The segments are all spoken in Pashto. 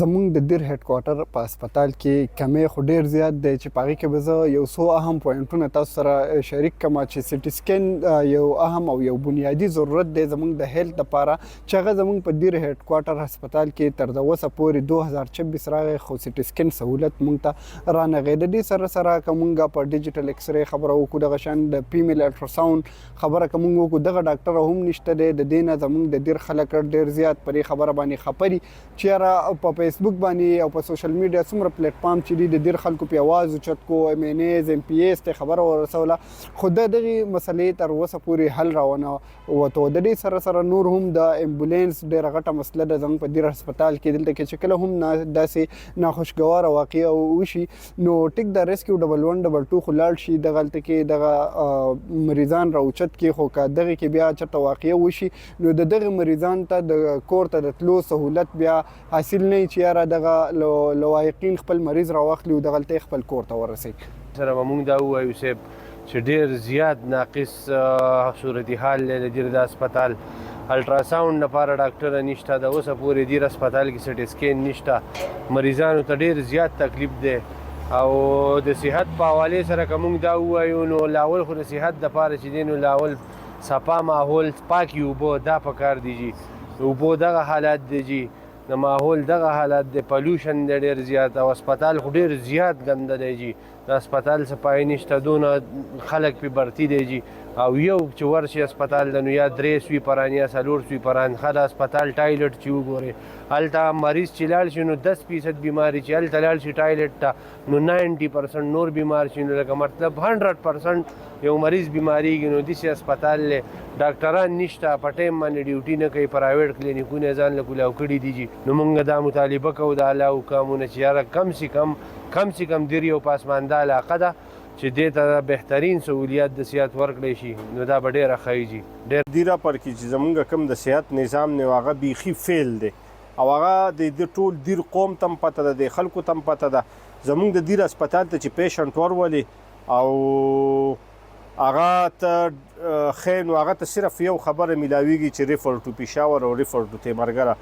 زمونږ د دیر هډ کوارټر په هسپتال کې کمی خو ډیر زیات دی چې په هغې کې به زه یو څو اهم پوینټونه تاسو سره شریک کړم چې سټي سکین یو اهم او یو بنیادي ضرورت دی زمونږ د هیلت لپاره چې هغه زمونږ په دیر هډ کوارټر هسپتال کې تر د اوسه پورې 2026 راغی خو سټي سکین سهولت مونږ ته رانغی. د دې سره سره که مونږ په ډیجیټل ایکس ری خبره وکړو دغه شان د فیمیل الټراساوند خبره که مونږ وکړو دغه ډاکټر هم نشته دی. د دې نه زمونږ د دیر خلک ډیر زیات په دې خبره باندې خفه دي چې یاره په فیسبوک باندې او په سوشل میډیا څومره پلیټ فارم چې دي د ډیر خلکو په आवाज اوچت کو ایم ان ایز ام پی ایس ته خبره ورسوله خو دغه مسلې تر اوسه پورې حل راونه وته. د دې سره سره نور هم د امبولانس ډیره غټه مسله ده زموږ په دیر هسپتال کې دلته کې چې کله هم داسې ناخوشګواره واقعه وشي نو ټیک د ریسکیو 1112 خو لاړ شي دغلته کې دغه مریضان راوچت کې خو که دغه کې بیا چېرته واقعه وشي نو د دغه مریضان ته د کور ته د تلو سهولت بیا حاصل نه چې یاره دغه لوایقین خپل مریض راواخلي او دغلته خپل کور ته ورسوي. سره به مونږ دا ووایو صاحب چې ډېر زیات ناقص صورتحال دی د دیر د هسپتال. الټراساوند لپاره ډاکټره نشته، د اوسه پورې دیر هسپتال کې سټي سکین نشته، مریضانو ته ډېر زیات تکلیف دی. او د صحت په حوالې سره که مونږ دا ووایو نو لاول خو د صحت دپاره چې دی نو لاول صفا ماحول پاکې اوبه دا پکار دی جي. اوبو دغه حالات دی جي، د ماحول دغه حالات دی، پلوشن دی ډېر زیات او هسپتال خو ډېر زیات ګنده دی جي. د هسپتال صفایي نشته، دونه خلک پې برتي دی جي. او یو چې ورشي هسپتال ته نو یا 3 سویپران یا 4 سویپران ښه د هسپتال ټایلټ چې وګورې هلته مریض چې لاړ شي نو 10% بیماري چې هلته لاړ شي ټایلټ ته نو 90% نور بیمار شي. نو لکه مطلب 100% یو مریض بیماریږي نو داسې هسپتال دی. ډاکټران نشته، په ټایم باندې ډیوټي نه کوي، پرایویټ کلینیکونه ځان له کولاو کړي دي جي. نو موږ دا مطالبه کوو د اعلی حکامونه چې یاره کم سے کم دیر یو پاسمانده علاقه ده چې دې ته بهترین سهولیات د صحت ورکړی شي نو دا به ډېره ښه وي جي. دیره پر کې چې زمونږ کوم د صحت نظام نه هغه بیخي فیل دی او هغه د ټول دیر قوم ته هم پته ده، د خلکو ته هم پته ده. زمونږ د دیر هسپتال ته چې پیشنټ ورولي او هغه ته خیر نو هغه ته صرف یو خبره میلاویږي چې ریفر ټو پیشاور او ریفر ټو تیمرګره.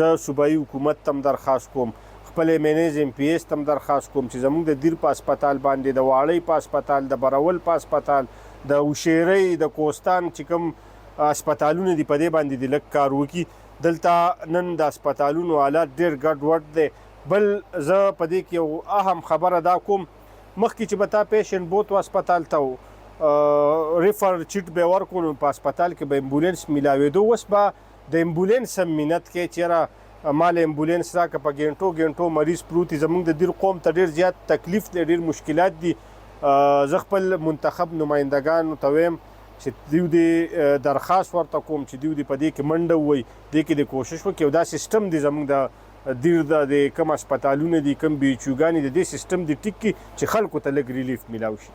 زه صوبایي حکومت ته هم درخواست کوم، خپل ایم پی ایس ته هم درخواست کوم چې زموږ د دیر په هسپتال باندې د واړی په هسپتال، د برول په هسپتال، د اوشیرۍ، د کوستان چې کوم هسپتالونه دي په دې باندې د لږ کار وکړي. دلته نن د هسپتالونو حالات ډېر ګډوډ دی. بل زه په دې کې یو اهم خبره دا کوم، مخکې چې به تا پیشنټ بوتو هسپتال ته ریفر چیټ به ورکړو نو په هسپتال کې به امبولانس میلاوېدو. اوس به د امبولانس هم مینت کوي چې یاره مال امبولانس راکړه، په ګنټو مریض پروت دی. زموږ د دیر قوم ته ډېر زیات تکلیف دی، ډېر مشکلات دي. زه خپل منتخب نمایندګانو ته وایم چې دوی دې درخواست ورته کوم چې دوی دې په دې کې منډه ووایي، دې کې دې کوشش وکړي او دا سیستم دی زموږ د دیر د کوم هسپتالونه دي کوم بي ایچ یوګانې د دې سیستم دې ټیک کړي چې خلکو ته لږ ریلیف میلاو شي.